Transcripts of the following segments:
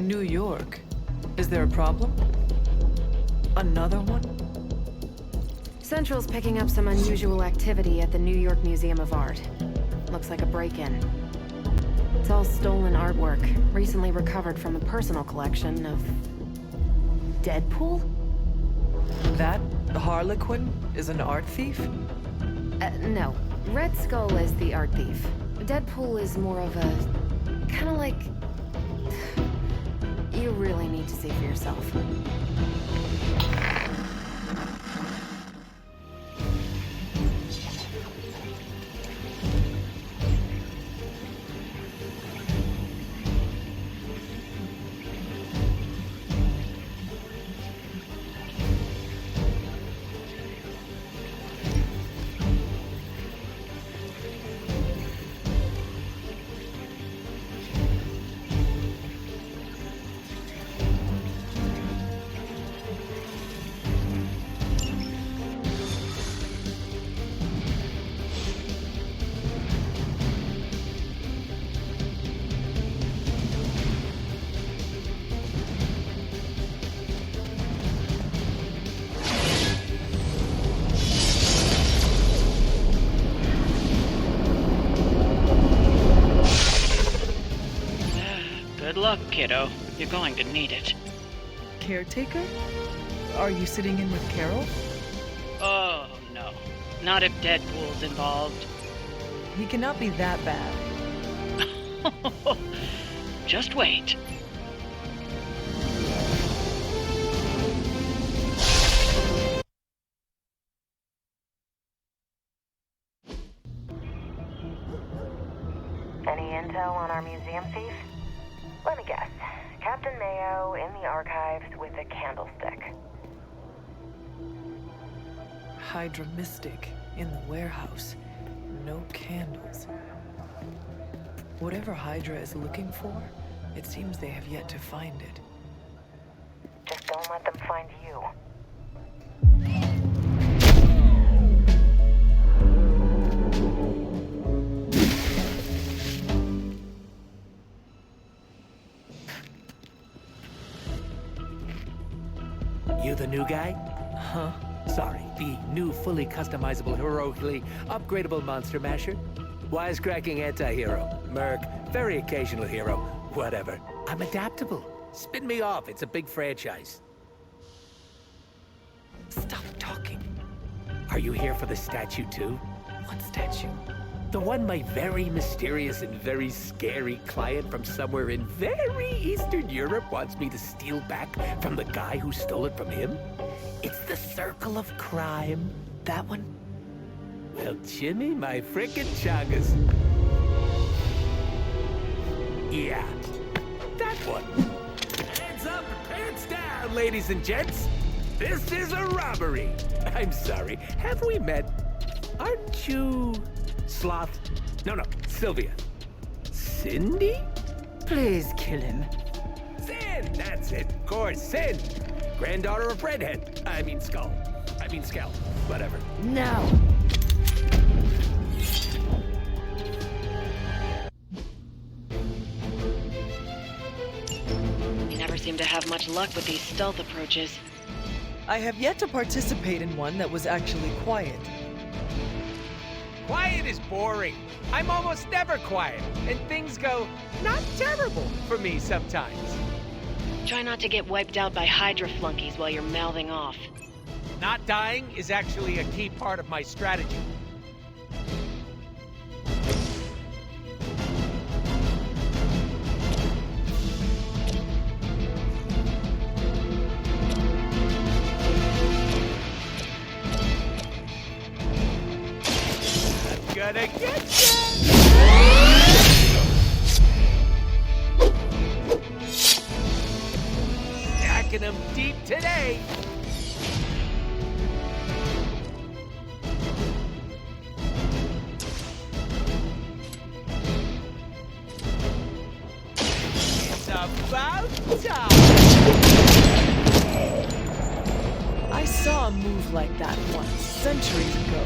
New York. Is there a problem? Another one? Central's picking up some unusual activity at the New York Museum of Art. Looks like a break-in. It's all stolen artwork, recently recovered from a personal collection of... Deadpool? That Harlequin is an art thief? No. Red Skull is the art thief. Deadpool is more of a... kinda like... You really need to see for yourself. Good luck, kiddo. You're going to need it. Caretaker? Are you sitting in with Carol? Oh, no. Not if Deadpool's involved. He cannot be that bad. Just wait. Any intel on our museum thief? Let me guess. Captain Mayo in the archives with a candlestick. Hydra Mystic in the warehouse. No candles. Whatever Hydra is looking for, it seems they have yet to find it. Just don't let them find you. You the new guy? Huh? Sorry, the new fully customizable, heroically upgradable monster masher? Wisecracking anti-hero. Merc, very occasional hero. Whatever. I'm adaptable. Spin me off, it's a big franchise. Stop talking. Are you here for the statue too? What statue? The one my very mysterious and very scary client from somewhere in very Eastern Europe wants me to steal back from the guy who stole it from him? It's the Circle of Crime. That one? Well, Jimmy, my frickin' chungus. Yeah, that one. Hands up and pants down, ladies and gents. This is a robbery. I'm sorry, have we met? Aren't you... Sloth? No, Sylvia. Cindy? Please kill him. Sin, that's it. Of course, Sin. Granddaughter of Redhead. I mean Skull. Whatever. No. You never seem to have much luck with these stealth approaches. I have yet to participate in one that was actually quiet. Quiet is boring. I'm almost never quiet, and things go not terrible for me sometimes. Try not to get wiped out by Hydra flunkies while you're mouthing off. Not dying is actually a key part of my strategy. I'm gonna get you! Knocking them deep today. It's about time. I saw a move like that once, centuries ago.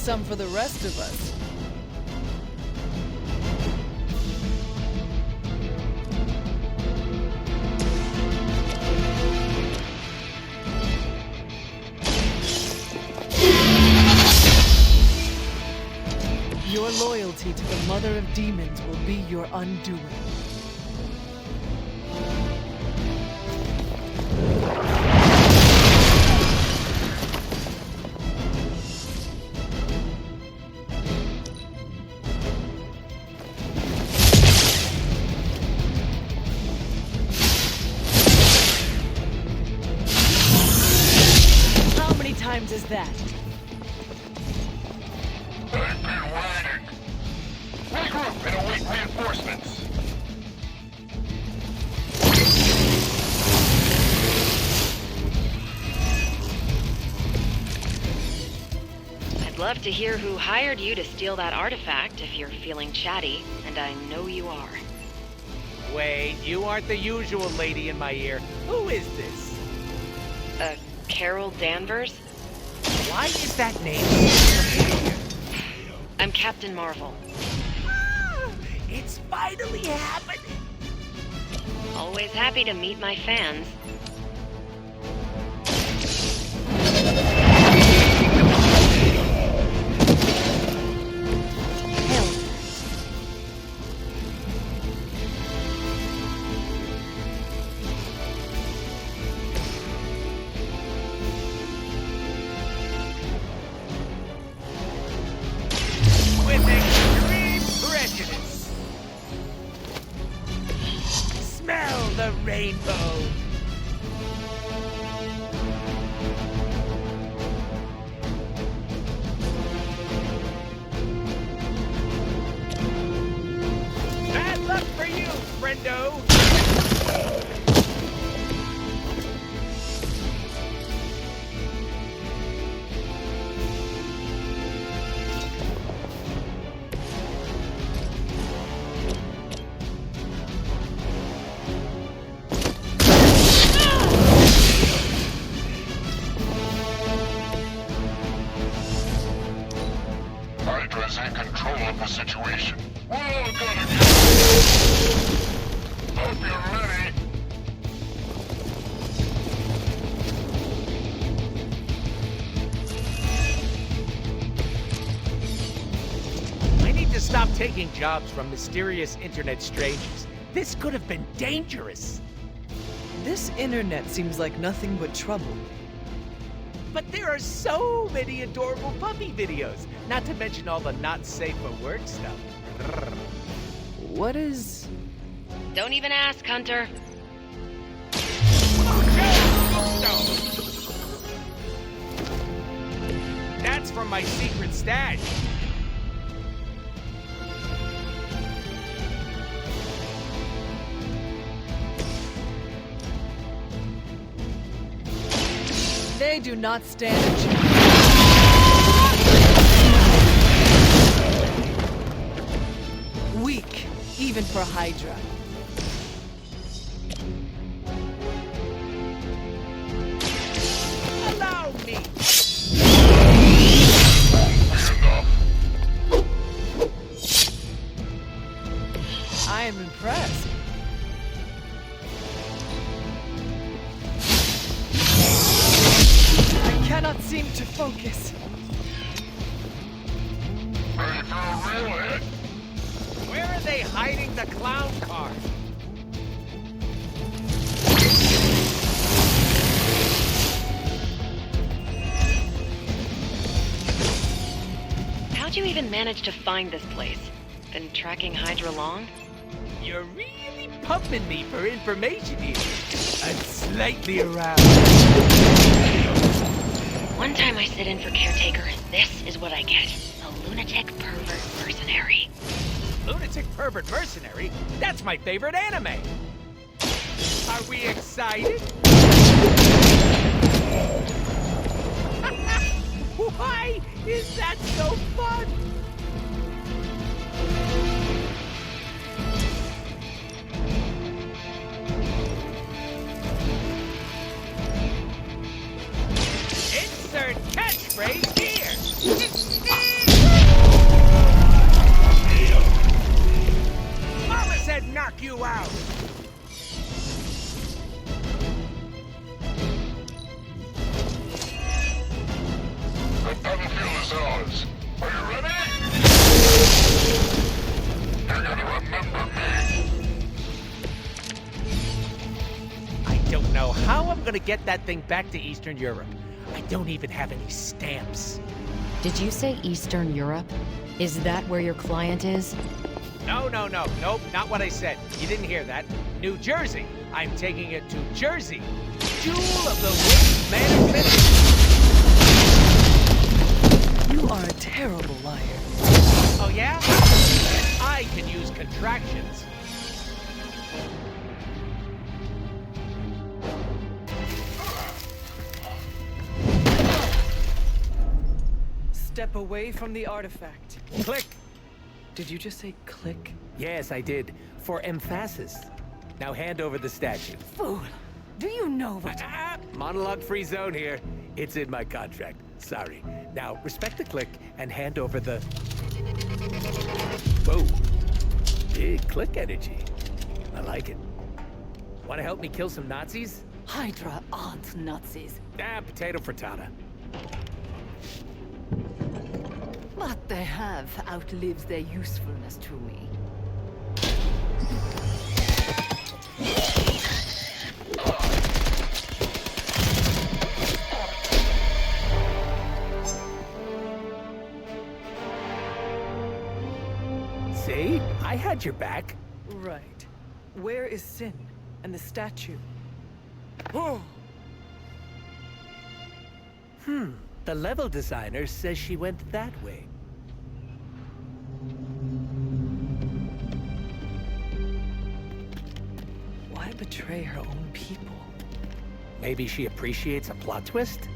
some for the rest of us. Your loyalty to the Mother of Demons will be your undoing. How many times is that? I've been waiting. Regroup and await reinforcements. I'd love to hear who hired you to steal that artifact if you're feeling chatty, and I know you are. Wait, you aren't the usual lady in my ear. Who is this? Carol Danvers? Why is that name so familiar? I'm Captain Marvel. Ah, it's finally happening. Always happy to meet my fans. With extreme prejudice. Smell the rainbow. Bad luck for you, friendo. Hydra's in control of the situation. We're all gonna get Hope you're ready. I need to stop taking jobs from mysterious internet strangers. This could have been dangerous. This internet seems like nothing but trouble. But there are so many adorable puppy videos, not to mention all the not safe for work stuff. What is... Don't even ask, Hunter. That's from my secret stash. They do not stand a chance. Weak, even for Hydra. Allow me. I am impressed. I cannot seem to focus. Ready for a real hit? Where are they hiding the clown car? How'd you even manage to find this place? Been tracking Hydra long? You're really pumping me for information here. I'm slightly aroused. One time I sit in for caretaker, this is what I get. A lunatic pervert mercenary. Lunatic pervert mercenary? That's my favorite anime. Are we excited? Why is that so fun? Insert catchphrase here. how I'm gonna get that thing back to Eastern Europe. I don't even have any stamps. Did you say Eastern Europe? Is that where your client is? No, nope, not what I said. You didn't hear that. New Jersey. I'm taking it to Jersey. Jewel of the Woods Manor City. You are a terrible liar. Oh, yeah? I can use contractions. Step away from the artifact. Click. Did you just say click? Yes, I did. For emphasis. Now hand over the statue. Fool! Do you know what... Monologue-free zone here. It's in my contract. Sorry. Now, respect the click and hand over the... Whoa. Big click energy. I like it. Want to help me kill some Nazis? Hydra aren't Nazis. Potato frittata. What they have outlives their usefulness to me. See? I had your back. Right. Where is Sin and the statue? The level designer says she went that way. Why betray her own people? Maybe she appreciates a plot twist?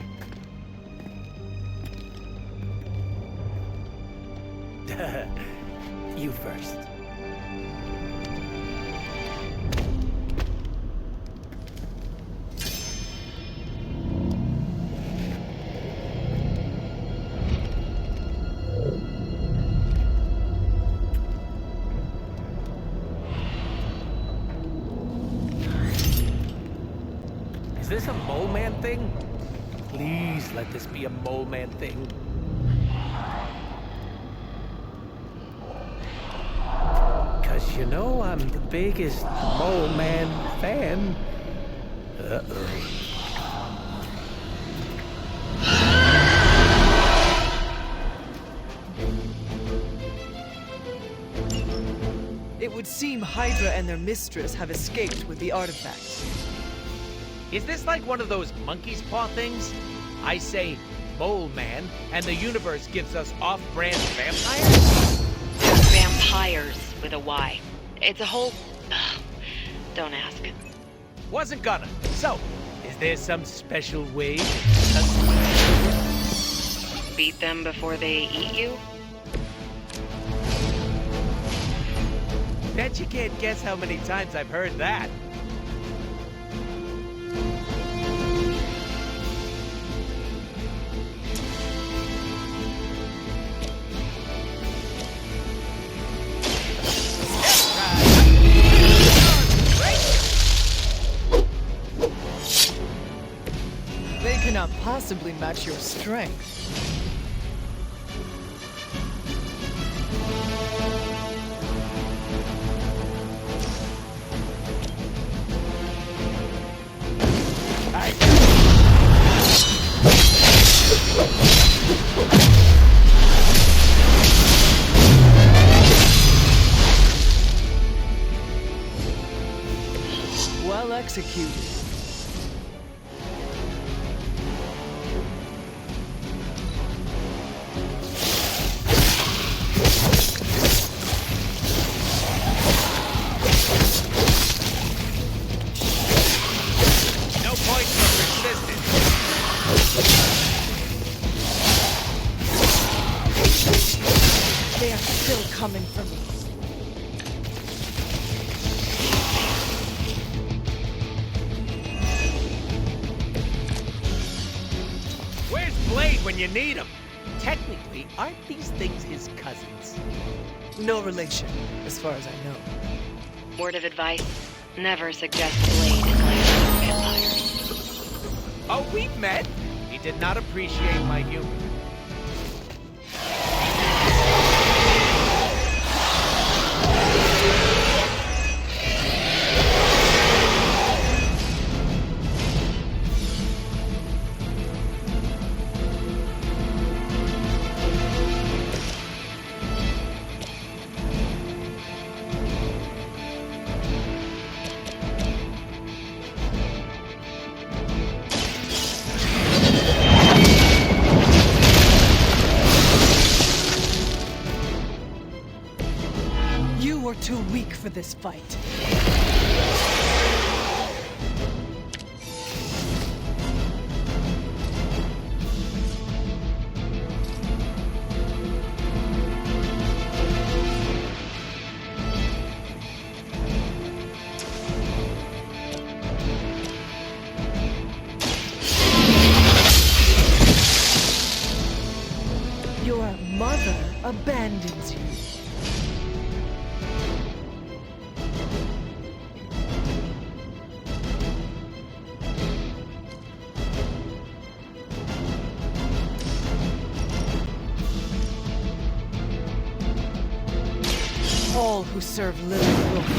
You first. Is this a mole man thing? Please let this be a mole man thing. Cause you know I'm the biggest mole man fan. Uh-oh. It would seem Hydra and their mistress have escaped with the artifact. Is this like one of those monkey's paw things? I say mole man, and the universe gives us off-brand vampires? Vampires with a Y. It's a whole... Don't ask. Wasn't gonna. So, is there some special way to Beat them before they eat you? Bet you can't guess how many times I've heard that. They cannot possibly match your strength. Well executed. No point for persistence. They are still coming for me. Where's Blade when you need him? Technically, aren't these things his cousins? No relation, as far as I know. Word of advice, never suggest Blade in light of vampires. Oh, we've met. He did not appreciate my humor. too weak for this fight. Your mother abandons you. All who serve Lilith will fall.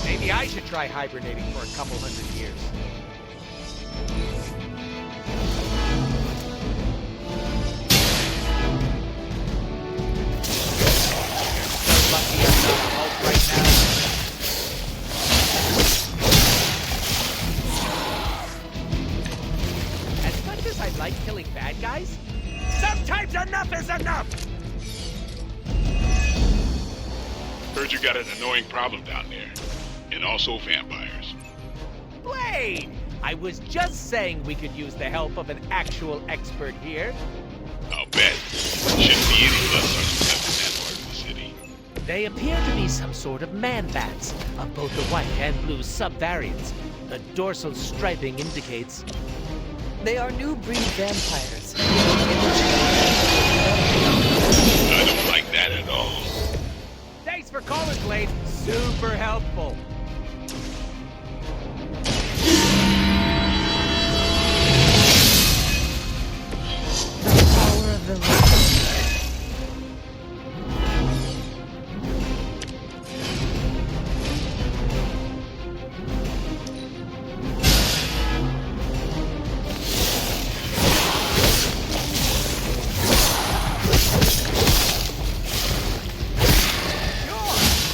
Maybe I should try hibernating for a couple hundred years. So lucky I'm not Hulk right now. As much as I like killing bad guys, sometimes enough is enough! Heard you got an annoying problem down there. And also vampires. Blade! I was just saying we could use the help of an actual expert here. I'll bet. Shouldn't be any less circumspect in that part of the city. They appear to be some sort of man-bats, of both the white and blue subvariants. The dorsal striping indicates. They are new breed vampires. I don't like that at all. Thanks for calling, Blade. Super helpful. The power of the light.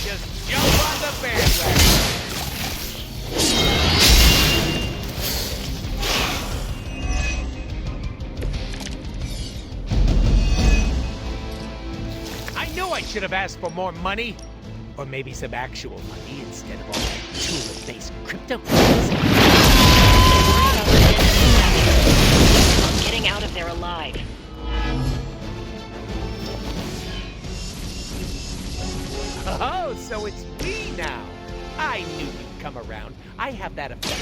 Just jump on the bandwagon. I knew I should have asked for more money. Or maybe some actual money instead of all that tulip-based cryptocurrency. Getting out of there alive. Oh, so it's me now. I knew you'd come around. I have that effect.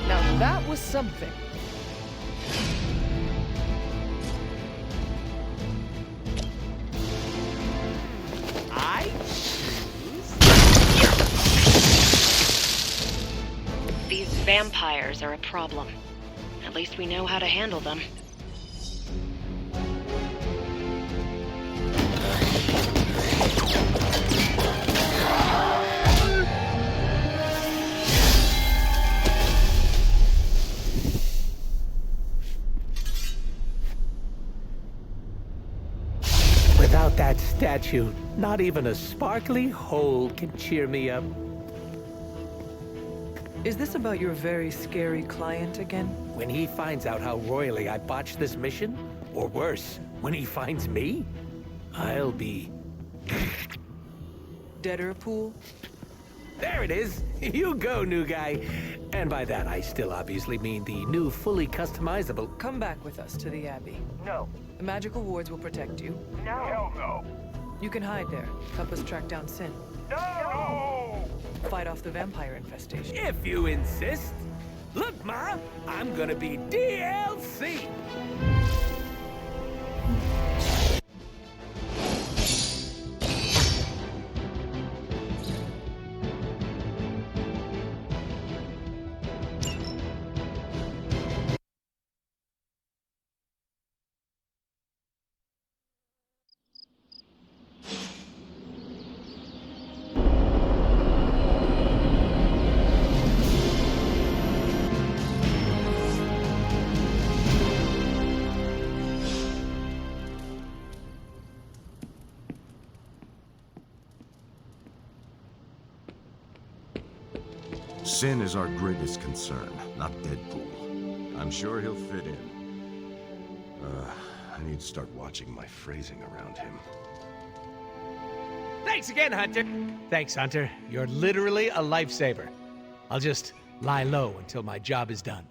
Now that was something. I choose... These vampires are a problem. At least we know how to handle them. Without that statue, not even a sparkly hole can cheer me up. Is this about your very scary client again? When he finds out how royally I botched this mission, or worse, when he finds me, I'll be... Deader pool? There it is! You go, new guy! And by that, I still obviously mean the new, fully customizable... Come back with us to the Abbey. No. The magical wards will protect you. No! Hell no! You can hide there. Help us track down Sin. No! Fight off the vampire infestation. If you insist. Look, Ma, I'm gonna be DLC! Sin is our greatest concern, not Deadpool. I'm sure he'll fit in. I need to start watching my phrasing around him. Thanks again, Hunter. Thanks, Hunter. You're literally a lifesaver. I'll just lie low until my job is done.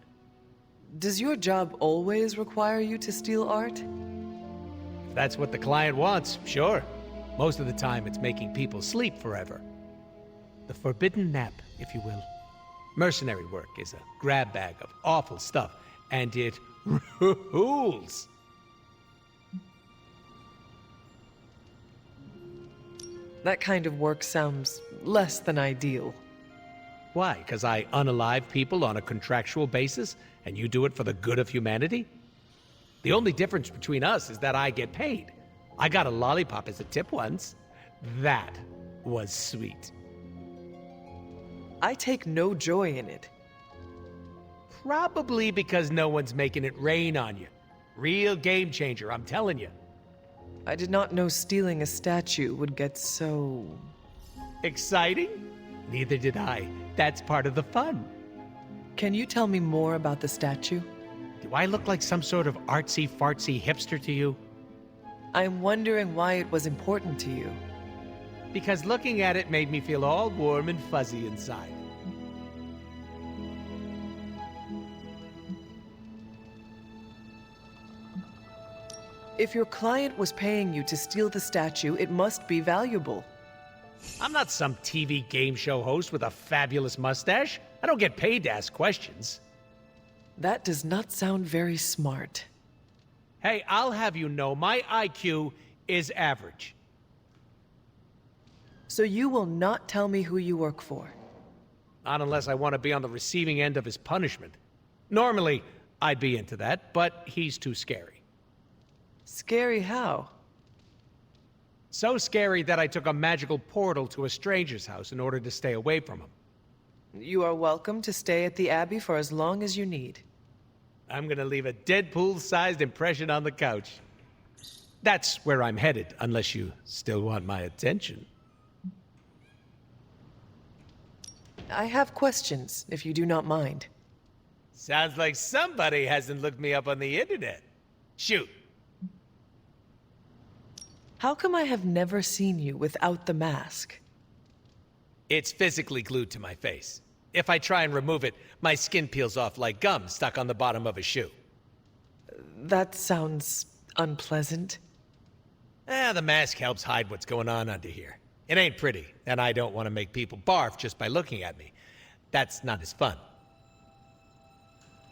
Does your job always require you to steal art? If that's what the client wants, sure. Most of the time, it's making people sleep forever. The forbidden nap, if you will. Mercenary work is a grab bag of awful stuff, and it rules. That kind of work sounds less than ideal. Why? Because I unalive people on a contractual basis, and you do it for the good of humanity? The only difference between us is that I get paid. I got a lollipop as a tip once. That was sweet. I take no joy in it. Probably because no one's making it rain on you. Real game changer, I'm telling you. I did not know stealing a statue would get so... Exciting? Neither did I. That's part of the fun. Can you tell me more about the statue? Do I look like some sort of artsy-fartsy hipster to you? I'm wondering why it was important to you. Because looking at it made me feel all warm and fuzzy inside. If your client was paying you to steal the statue, it must be valuable. I'm not some TV game show host with a fabulous mustache. I don't get paid to ask questions. That does not sound very smart. Hey, I'll have you know, my IQ is average. So you will not tell me who you work for? Not unless I want to be on the receiving end of his punishment. Normally, I'd be into that, but he's too scary. Scary how? So scary that I took a magical portal to a stranger's house in order to stay away from him. You are welcome to stay at the Abbey for as long as you need. I'm gonna leave a Deadpool-sized impression on the couch. That's where I'm headed, unless you still want my attention. I have questions, if you do not mind. Sounds like somebody hasn't looked me up on the internet. Shoot. How come I have never seen you without the mask? It's physically glued to my face. If I try and remove it, my skin peels off like gum stuck on the bottom of a shoe. That sounds unpleasant. The mask helps hide what's going on under here. It ain't pretty, and I don't want to make people barf just by looking at me. That's not as fun.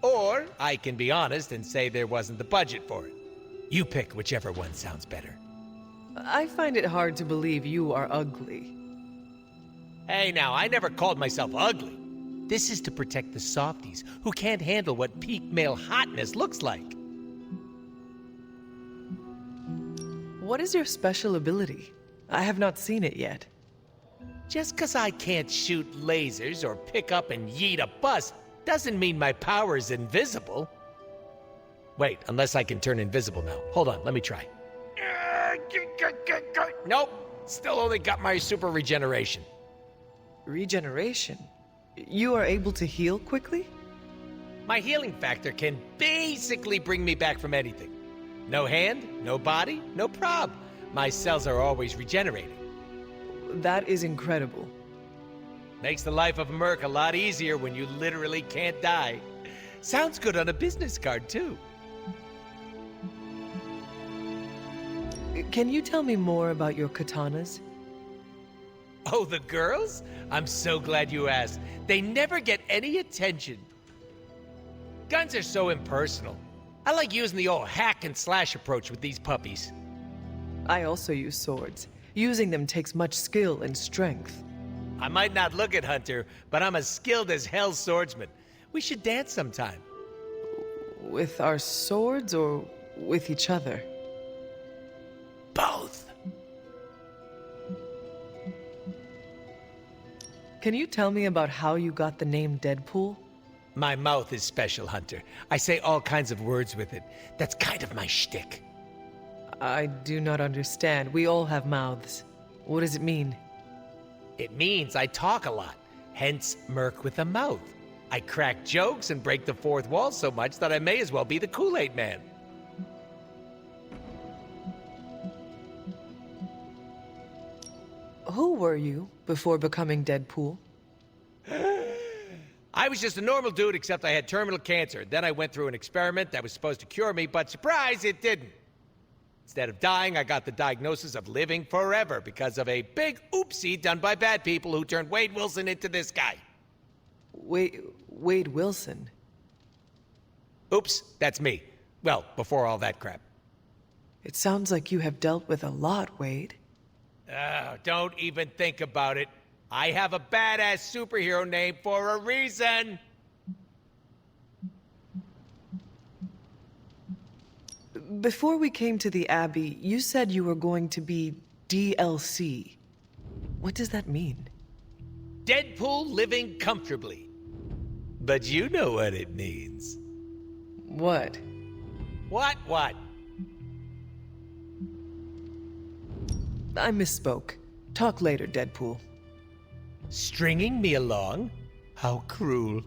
Or I can be honest and say there wasn't the budget for it. You pick whichever one sounds better. I find it hard to believe you are ugly. Hey now, I never called myself ugly. This is to protect the softies who can't handle what peak male hotness looks like. What is your special ability? I have not seen it yet. Just 'cause I can't shoot lasers or pick up and yeet a bus doesn't mean my power is invisible. Wait, unless I can turn invisible now. Hold on, let me try. Nope, still only got my super regeneration. Regeneration? You are able to heal quickly? My healing factor can basically bring me back from anything. No hand, no body, no prob. My cells are always regenerating. That is incredible. Makes the life of a merc a lot easier when you literally can't die. Sounds good on a business card, too. Can you tell me more about your katanas? Oh, the girls? I'm so glad you asked. They never get any attention. Guns are so impersonal. I like using the old hack and slash approach with these puppies. I also use swords. Using them takes much skill and strength. I might not look it, Hunter, but I'm as skilled as hell swordsman. We should dance sometime. With our swords or with each other? Both. Can you tell me about how you got the name Deadpool? My mouth is special, Hunter. I say all kinds of words with it. That's kind of my shtick. I do not understand. We all have mouths. What does it mean? It means I talk a lot. Hence, Merc with a mouth. I crack jokes and break the fourth wall so much that I may as well be the Kool-Aid Man. Who were you before becoming Deadpool? I was just a normal dude, except I had terminal cancer. Then I went through an experiment that was supposed to cure me, but surprise, it didn't. Instead of dying, I got the diagnosis of living forever because of a big oopsie done by bad people who turned Wade Wilson into this guy. Wade Wilson? Oops, that's me. Well, before all that crap. It sounds like you have dealt with a lot, Wade. Don't even think about it. I have a badass superhero name for a reason. Before we came to the Abbey, you said you were going to be DLC. What does that mean? Deadpool living comfortably. But you know what it means. What? What? I misspoke. Talk later, Deadpool. Stringing me along? How cruel.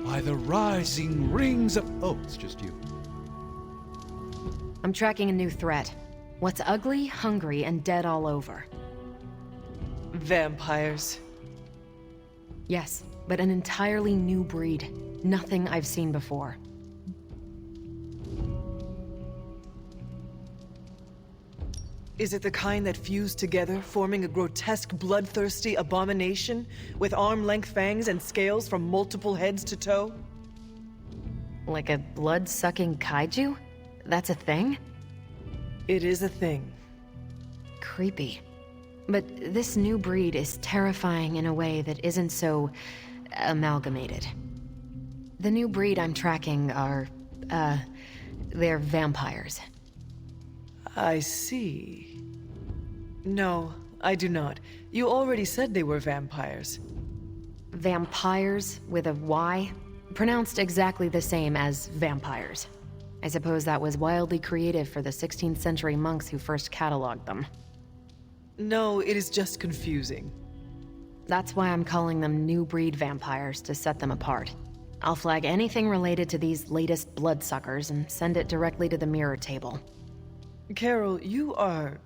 By the rising rings of... Oh, it's just you. I'm tracking a new threat. What's ugly, hungry, and dead all over. Vampires. Yes, but an entirely new breed. Nothing I've seen before. Is it the kind that fuse together, forming a grotesque, bloodthirsty abomination with arm-length fangs and scales from multiple heads to toe? Like a blood-sucking kaiju? That's a thing? It is a thing. Creepy. But this new breed is terrifying in a way that isn't so amalgamated. The new breed I'm tracking are, they're vampires. I see. No, I do not. You already said they were vampires. Vampires with a Y? Pronounced exactly the same as vampires. I suppose that was wildly creative for the 16th century monks who first cataloged them. No, it is just confusing. That's why I'm calling them new breed vampires, to set them apart. I'll flag anything related to these latest bloodsuckers and send it directly to the mirror table. Carol, you are...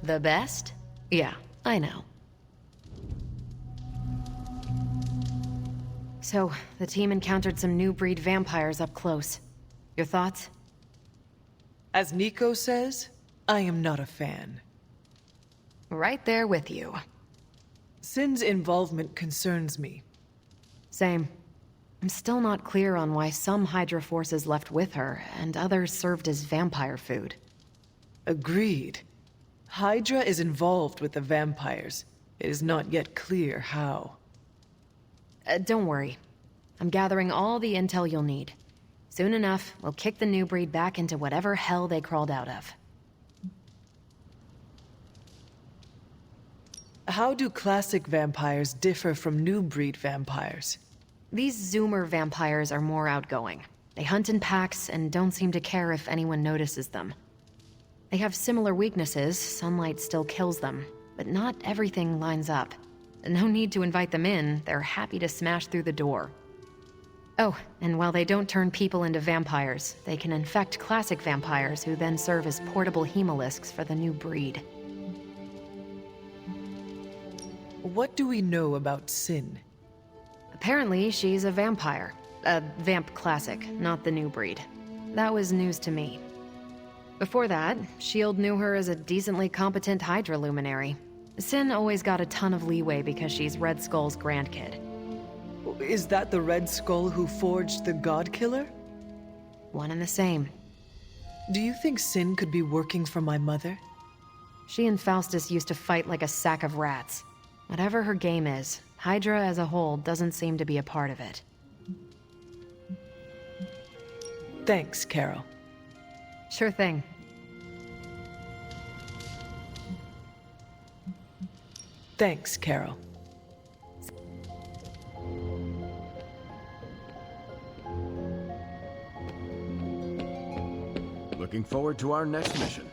The best? Yeah, I know. So, the team encountered some new breed vampires up close. Your thoughts? As Nico says, I am not a fan. Right there with you. Sin's involvement concerns me. Same. I'm still not clear on why some Hydra forces left with her, and others served as vampire food. Agreed. Hydra is involved with the vampires. It is not yet clear how. Don't worry. I'm gathering all the intel you'll need. Soon enough, we'll kick the new breed back into whatever hell they crawled out of. How do classic vampires differ from new breed vampires? These Zoomer vampires are more outgoing. They hunt in packs and don't seem to care if anyone notices them. They have similar weaknesses, sunlight still kills them, but not everything lines up. No need to invite them in, they're happy to smash through the door. Oh, and while they don't turn people into vampires, they can infect classic vampires who then serve as portable hemolisks for the new breed. What do we know about Sin? Apparently, she's a vampire. A vamp classic, not the new breed. That was news to me. Before that, S.H.I.E.L.D. knew her as a decently competent Hydra luminary. Sin always got a ton of leeway because she's Red Skull's grandkid. Is that the Red Skull who forged the God Killer? One and the same. Do you think Sin could be working for my mother? She and Faustus used to fight like a sack of rats. Whatever her game is, Hydra as a whole doesn't seem to be a part of it. Thanks, Carol. Sure thing. Thanks, Carol. Looking forward to our next mission.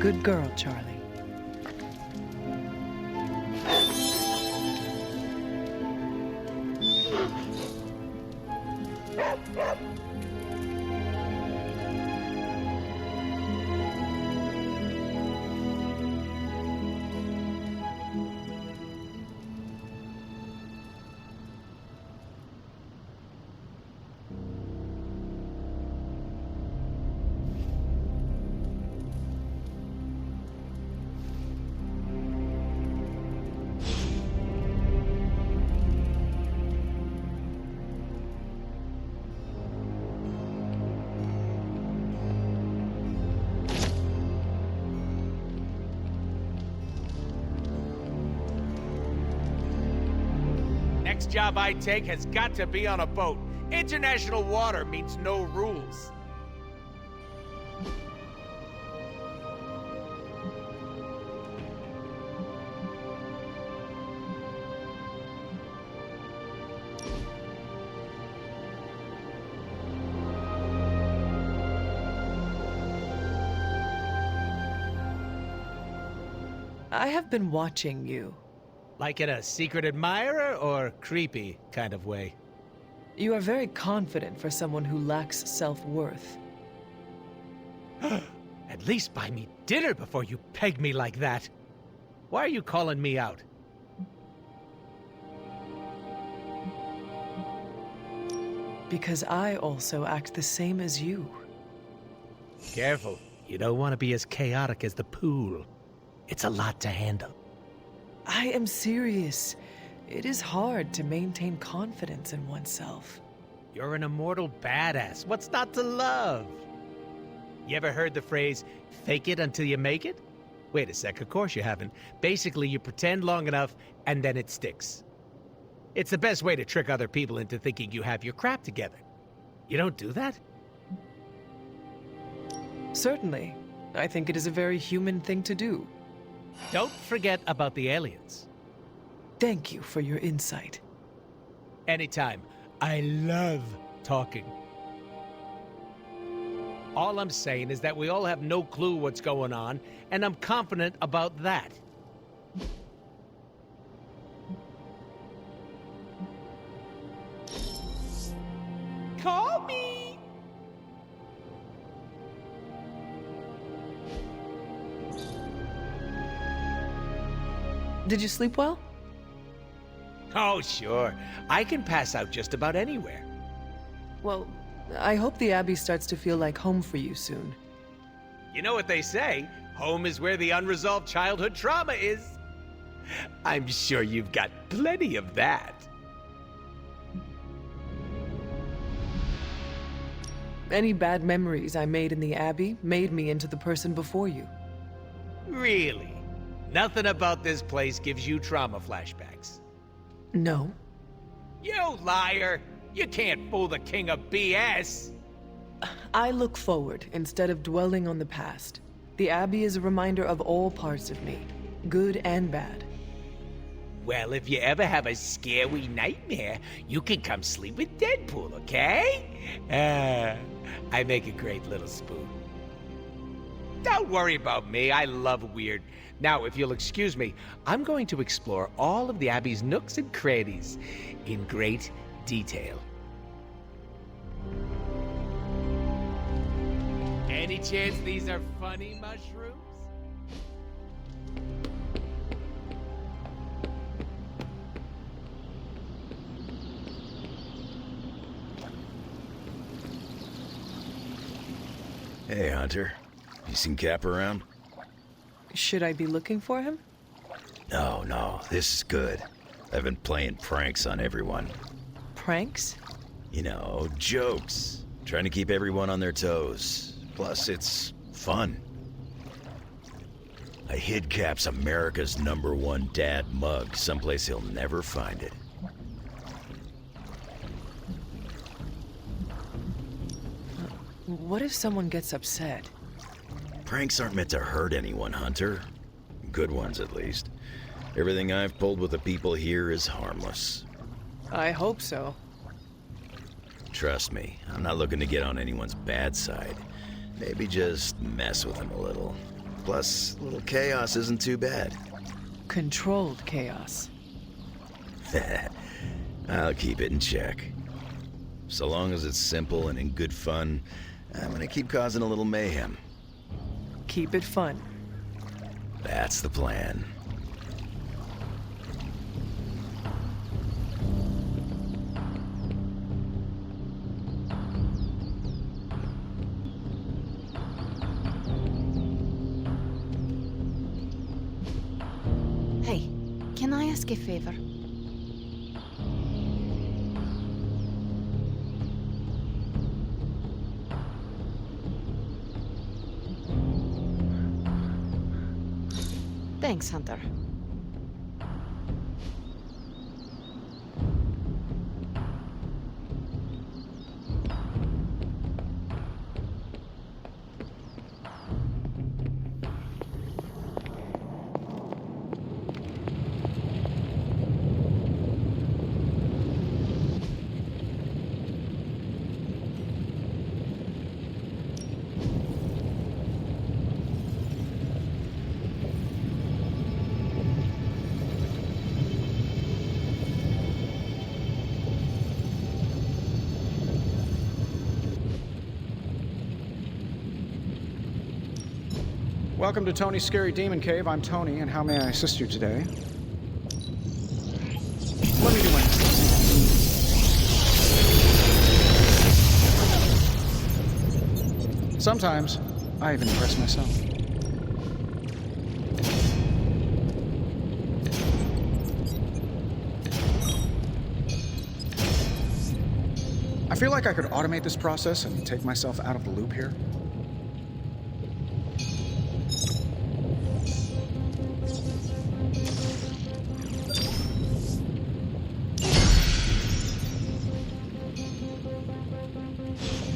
Good girl, Charlie. Next job I take has got to be on a boat. International water means no rules. I have been watching you. Like in a secret admirer or creepy kind of way? You are very confident for someone who lacks self-worth. At least buy me dinner before you peg me like that. Why are you calling me out? Because I also act the same as you. Careful. You don't want to be as chaotic as the pool. It's a lot to handle. I am serious. It is hard to maintain confidence in oneself. You're an immortal badass. What's not to love? You ever heard the phrase, fake it until you make it? Wait a sec, of course you haven't. Basically, you pretend long enough, and then it sticks. It's the best way to trick other people into thinking you have your crap together. You don't do that? Certainly. I think it is a very human thing to do. Don't forget about the aliens. Thank you for your insight. Anytime. I love talking. All I'm saying is that we all have no clue what's going on, and I'm confident about that. Call me! Did you sleep well? Oh, sure. I can pass out just about anywhere. Well, I hope the Abbey starts to feel like home for you soon. You know what they say? Home is where the unresolved childhood trauma is. I'm sure you've got plenty of that. Any bad memories I made in the Abbey made me into the person before you. Really? Nothing about this place gives you trauma flashbacks. No. You liar! You can't fool the king of BS! I look forward instead of dwelling on the past. The Abbey is a reminder of all parts of me, good and bad. Well, if you ever have a scary nightmare, you can come sleep with Deadpool, okay? I make a great little spoon. Don't worry about me, I love weird. Now, if you'll excuse me, I'm going to explore all of the Abbey's nooks and crannies in great detail. Any chance these are funny mushrooms? Hey, Hunter. You seen Cap around? Should I be looking for him? No, this is good. I've been playing pranks on everyone. Pranks? You know, jokes. Trying to keep everyone on their toes. Plus, it's fun. I hid Cap's America's #1 dad mug someplace he'll never find it. What if someone gets upset? Pranks aren't meant to hurt anyone, Hunter. Good ones, at least. Everything I've pulled with the people here is harmless. I hope so. Trust me, I'm not looking to get on anyone's bad side. Maybe just mess with them a little. Plus, a little chaos isn't too bad. Controlled chaos. I'll keep it in check. So long as it's simple and in good fun, I'm gonna keep causing a little mayhem. Keep it fun. That's the plan. Hey, can I ask a favor? Thanks, Hunter. Welcome to Tony's Scary Demon Cave. I'm Tony, and how may I assist you today? What are you doing? Sometimes, I even impress myself. I feel like I could automate this process and take myself out of the loop here.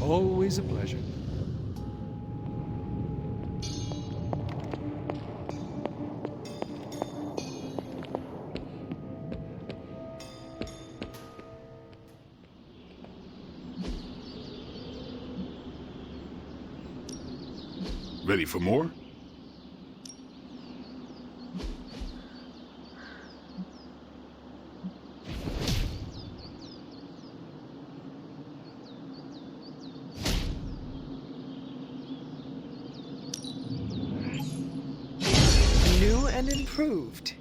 Always a pleasure. Ready for more? New and improved.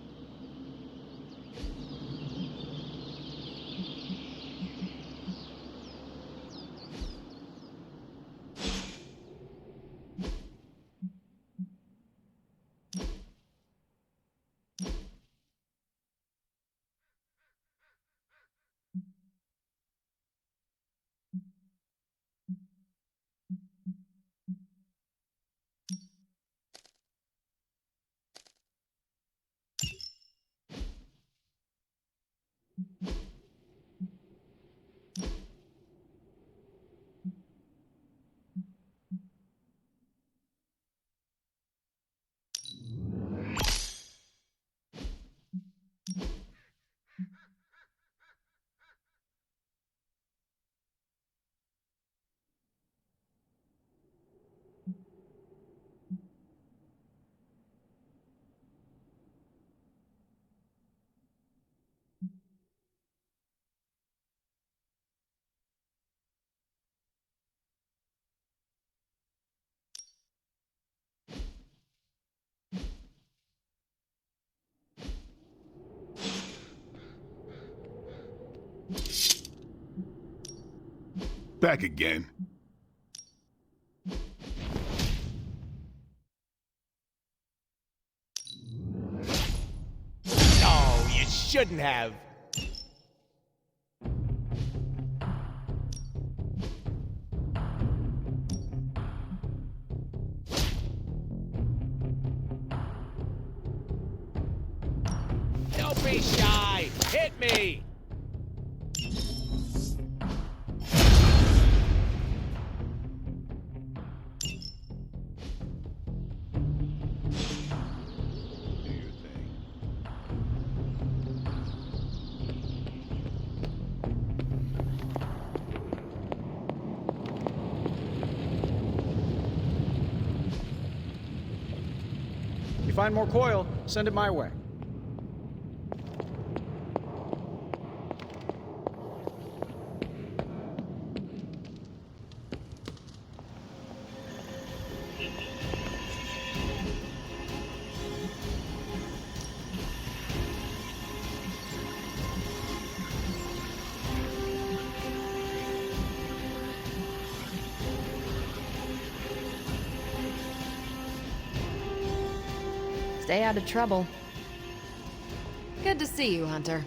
Back again. No, you shouldn't have. Don't be shy. Hit me. find more coil, send it my way. Stay out of trouble. Good to see you, Hunter.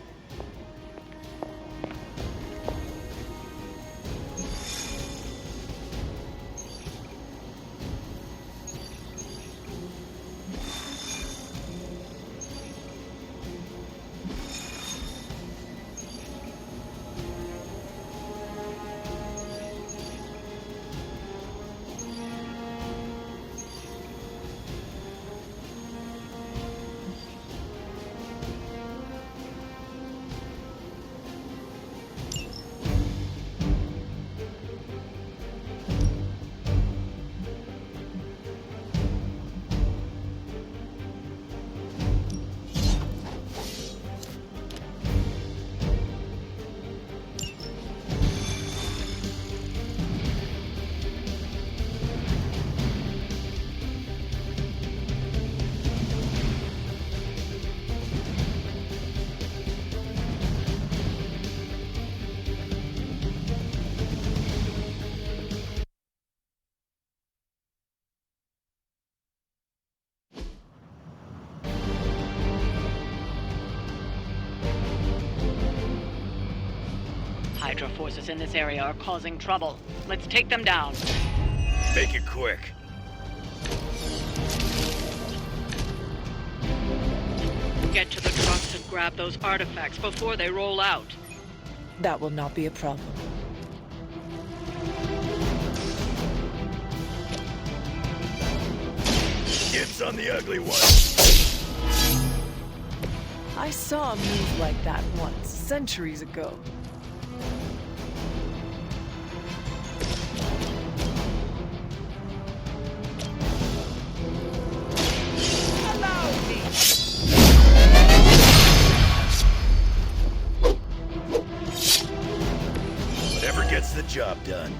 Hydra forces in this area are causing trouble. Let's take them down. Make it quick. Get to the trucks and grab those artifacts before they roll out. That will not be a problem. Dibs on the ugly one. I saw a move like that once, centuries ago. Whatever gets the job done.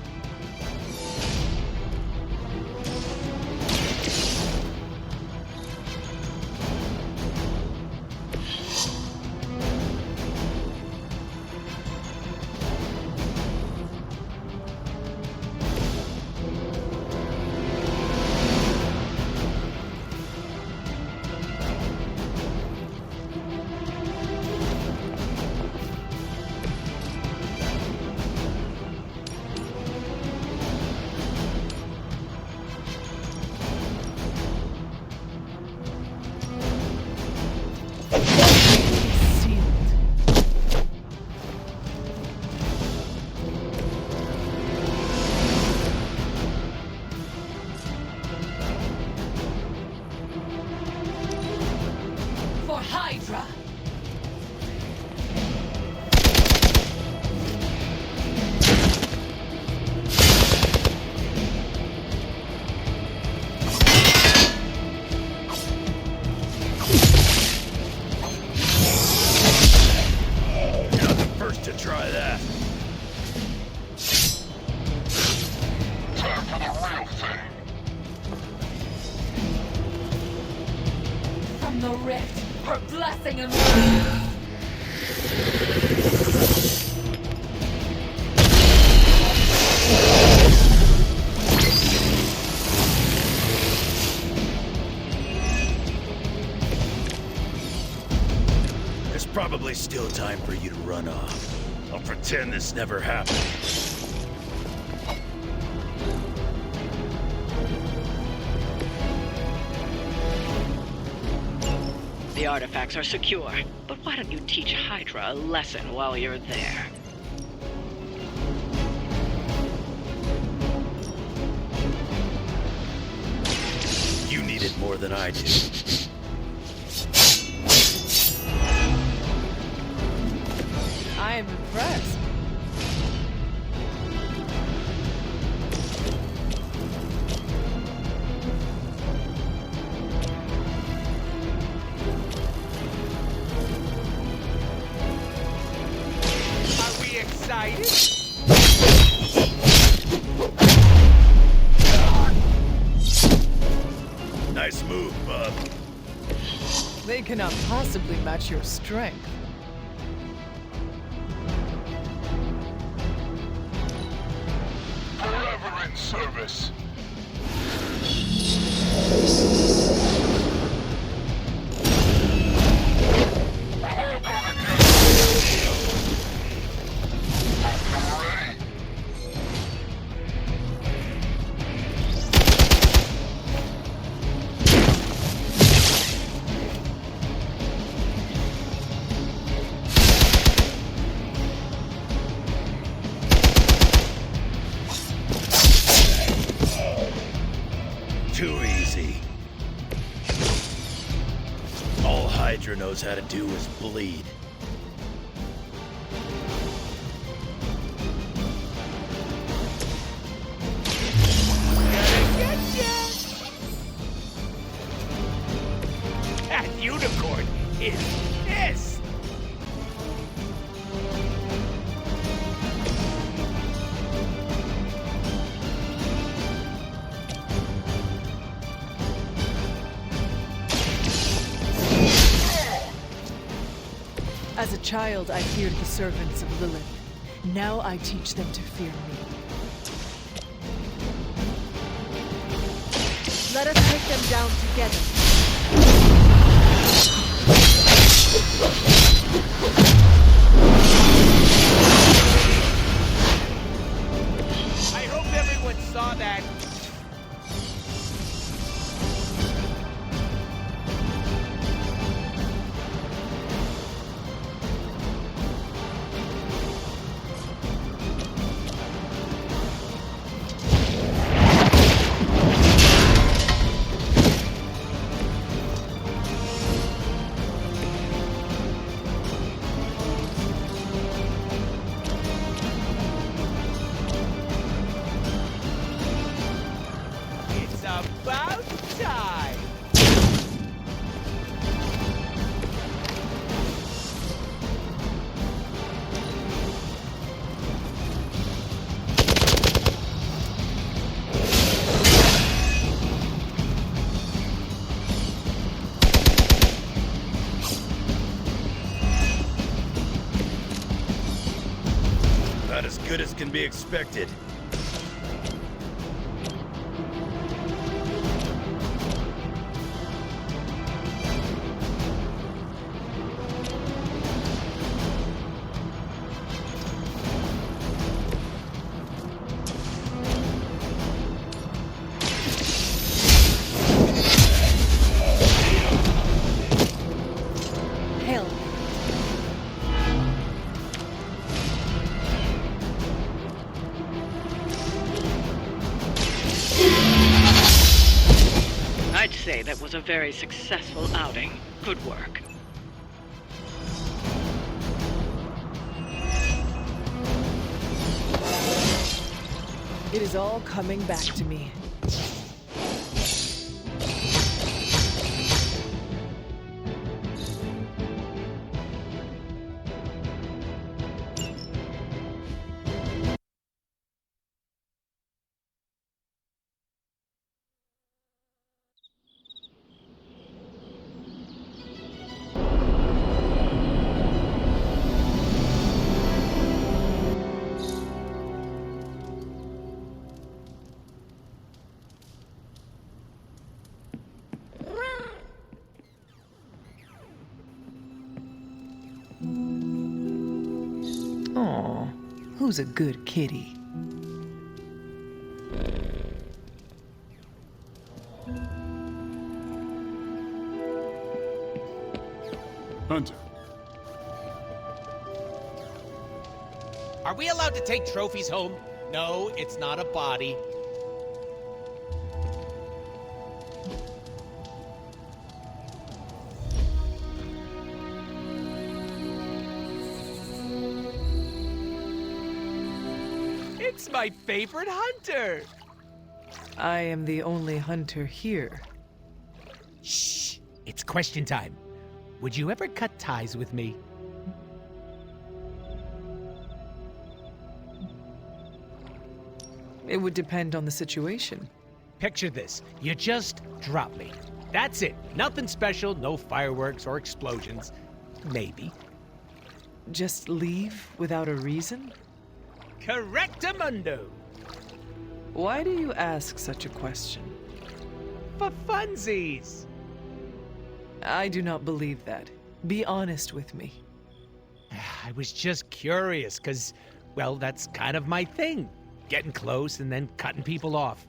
Probably still time for you to run off. I'll pretend this never happened. The artifacts are secure, but why don't you teach Hydra a lesson while you're there? You need it more than I do. I am impressed. excited? Nice move, bub. They cannot possibly match your strength. Forever in service. Too easy. All Hydra knows how to do is bleed. That unicorn is pissed. As a child, I feared the servants of Lilith. Now I teach them to fear me. Let us take them down together. I hope everyone saw that. It's about time. About as good as can be expected. Hell. I'd say that was a very successful outing. Good work. It is all coming back to me. Aw, who's a good kitty? Hunter. Are we allowed to take trophies home? No, it's not a body. It's my favorite hunter. I am the only hunter here. Shh, it's question time. Would you ever cut ties with me? It would depend on the situation. Picture this. You just drop me. That's it. Nothing special, no fireworks or explosions. Maybe. Just leave without a reason? Correctamundo. Why do you ask such a question? For funsies. I do not believe that. Be honest with me. I was just curious, because, well, that's kind of my thing. Getting close and then cutting people off.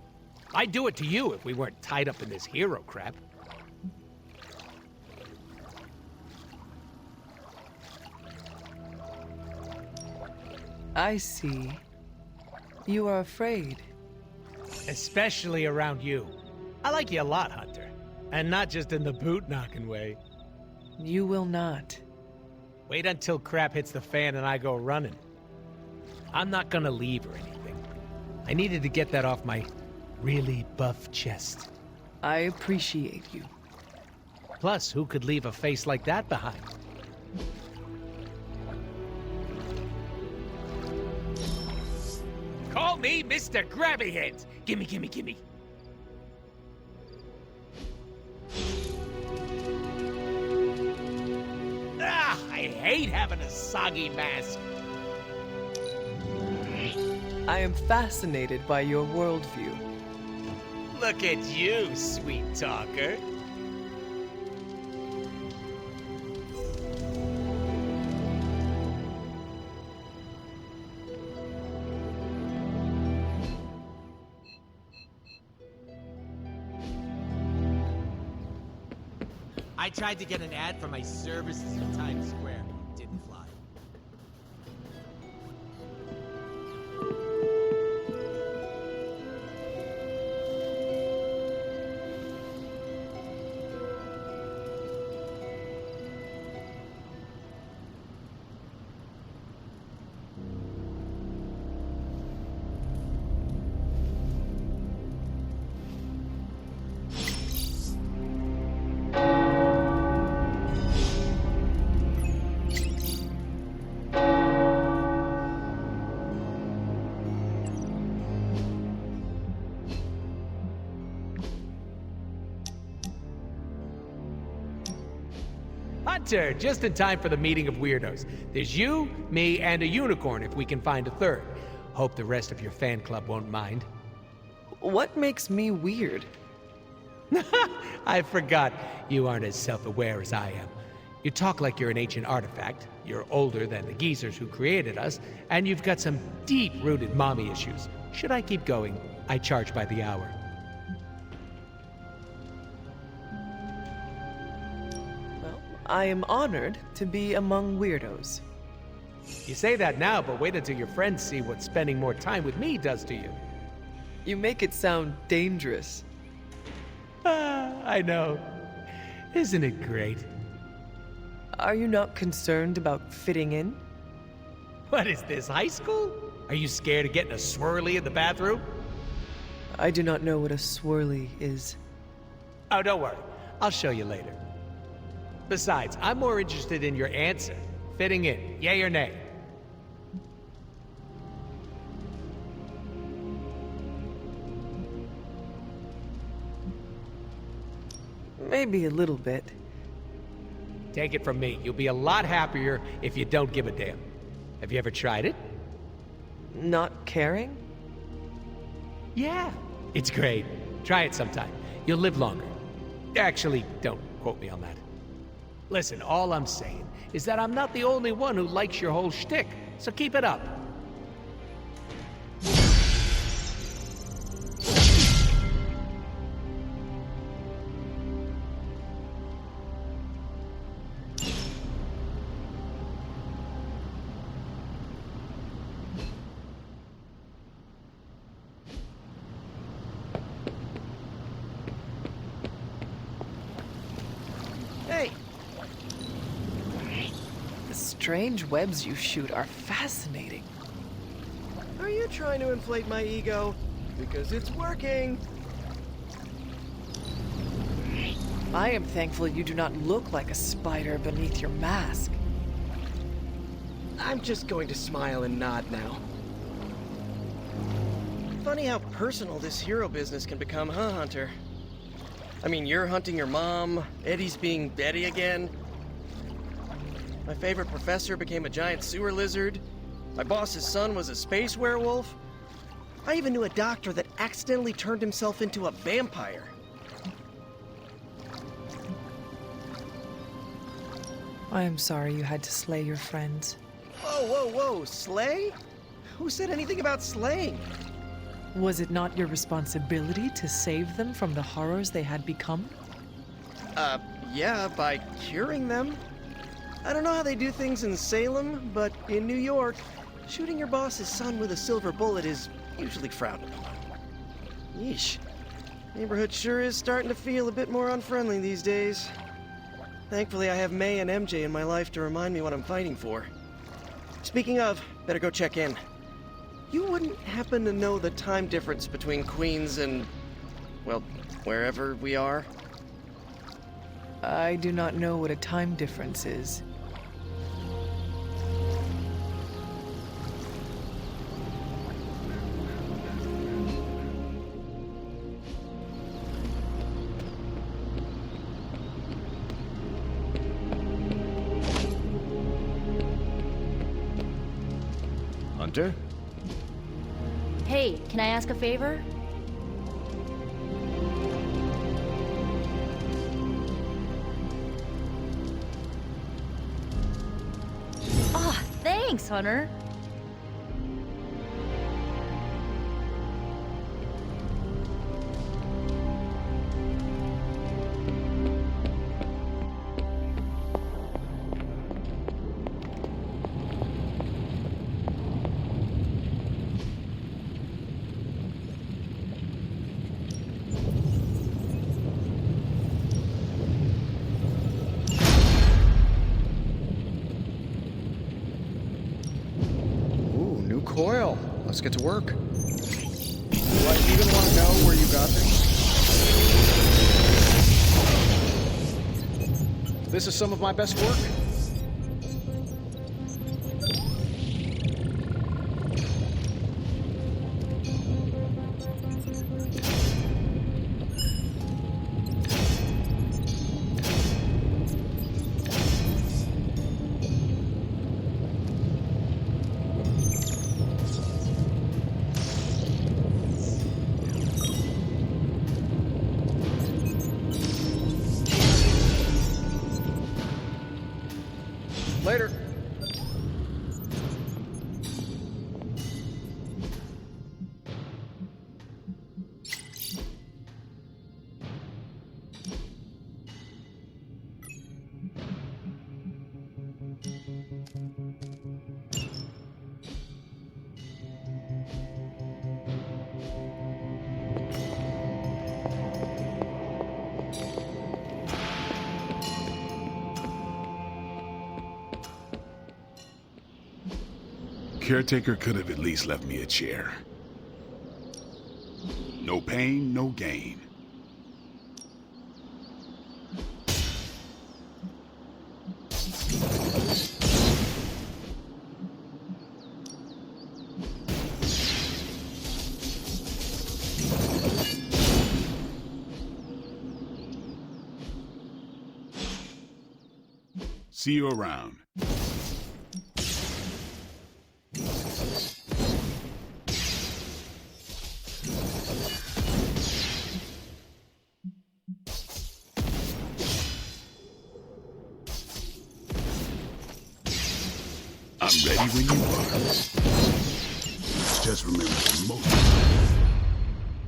I'd do it to you if we weren't tied up in this hero crap. I see. You are afraid. Especially around you. I like you a lot, Hunter. And not just in the boot-knocking way. You will not. Wait until crap hits the fan and I go running. I'm not gonna leave or anything. I needed to get that off my really buff chest. I appreciate you. Plus, who could leave a face like that behind? Call me Mr. Grabby Heads. Gimme, gimme, gimme. Ah, I hate having a soggy mask. I am fascinated by your worldview. Look at you, sweet talker. I tried to get an ad for my services in Times Square. Didn't fly. Hunter, just in time for the meeting of weirdos. There's you, me, and a unicorn if we can find a third. Hope the rest of your fan club won't mind. What makes me weird? I forgot. You aren't as self-aware as I am. You talk like you're an ancient artifact, you're older than the geezers who created us, and you've got some deep-rooted mommy issues. Should I keep going? I charge by the hour. I am honored to be among weirdos. You say that now, but wait until your friends see what spending more time with me does to you. You make it sound dangerous. I know. Isn't it great? Are you not concerned about fitting in? What is this, high school? Are you scared of getting a swirly in the bathroom? I do not know what a swirly is. Oh, don't worry. I'll show you later. Besides, I'm more interested in your answer. Fitting in, yay or nay? Maybe a little bit. Take it from me, you'll be a lot happier if you don't give a damn. Have you ever tried it? Not caring? Yeah, it's great. Try it sometime. You'll live longer. Actually, don't quote me on that. Listen, all I'm saying is that I'm not the only one who likes your whole shtick, so keep it up. Hey! The strange webs you shoot are fascinating. Are you trying to inflate my ego? Because it's working. I am thankful you do not look like a spider beneath your mask. I'm just going to smile and nod now. Funny how personal this hero business can become, huh, Hunter? I mean, you're hunting your mom, Eddie's being Eddie again. My favorite professor became a giant sewer lizard. My boss's son was a space werewolf. I even knew a doctor that accidentally turned himself into a vampire. I am sorry you had to slay your friends. Whoa, whoa, whoa, slay? Who said anything about slaying? Was it not your responsibility to save them from the horrors they had become? Yeah, by curing them. I don't know how they do things in Salem, but in New York, shooting your boss's son with a silver bullet is usually frowned upon. Yeesh. Neighborhood sure is starting to feel a bit more unfriendly these days. Thankfully, I have May and MJ in my life to remind me what I'm fighting for. Speaking of, better go check in. You wouldn't happen to know the time difference between Queens and, well, wherever we are? I do not know what a time difference is. Hunter? Hey, can I ask a favor? Ah, thanks, Hunter. Coil. Let's get to work. Do I even want to know where you got this? This is some of my best work. Later. Caretaker could have at least left me a chair. No pain, no gain. See you around. I'm ready when you are. Just remember, for most of the time,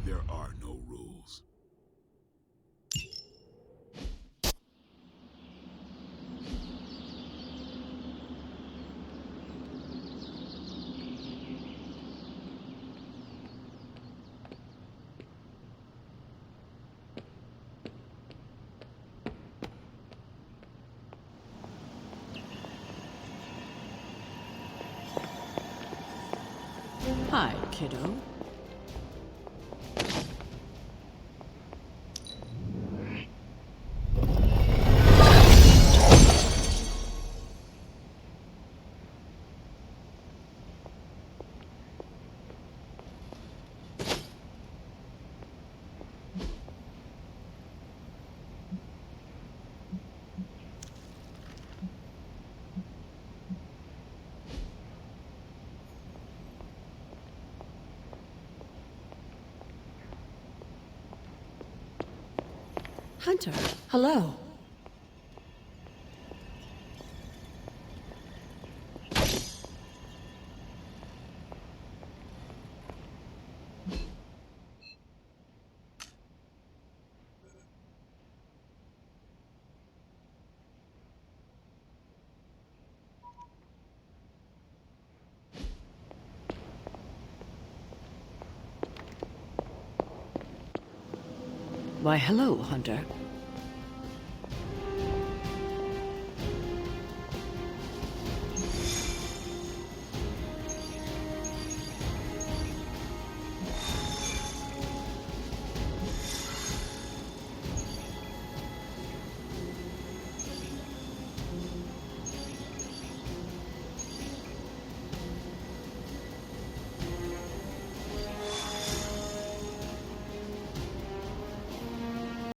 there are no rules. Hi, kiddo. Hunter, hello. Why, hello, Hunter.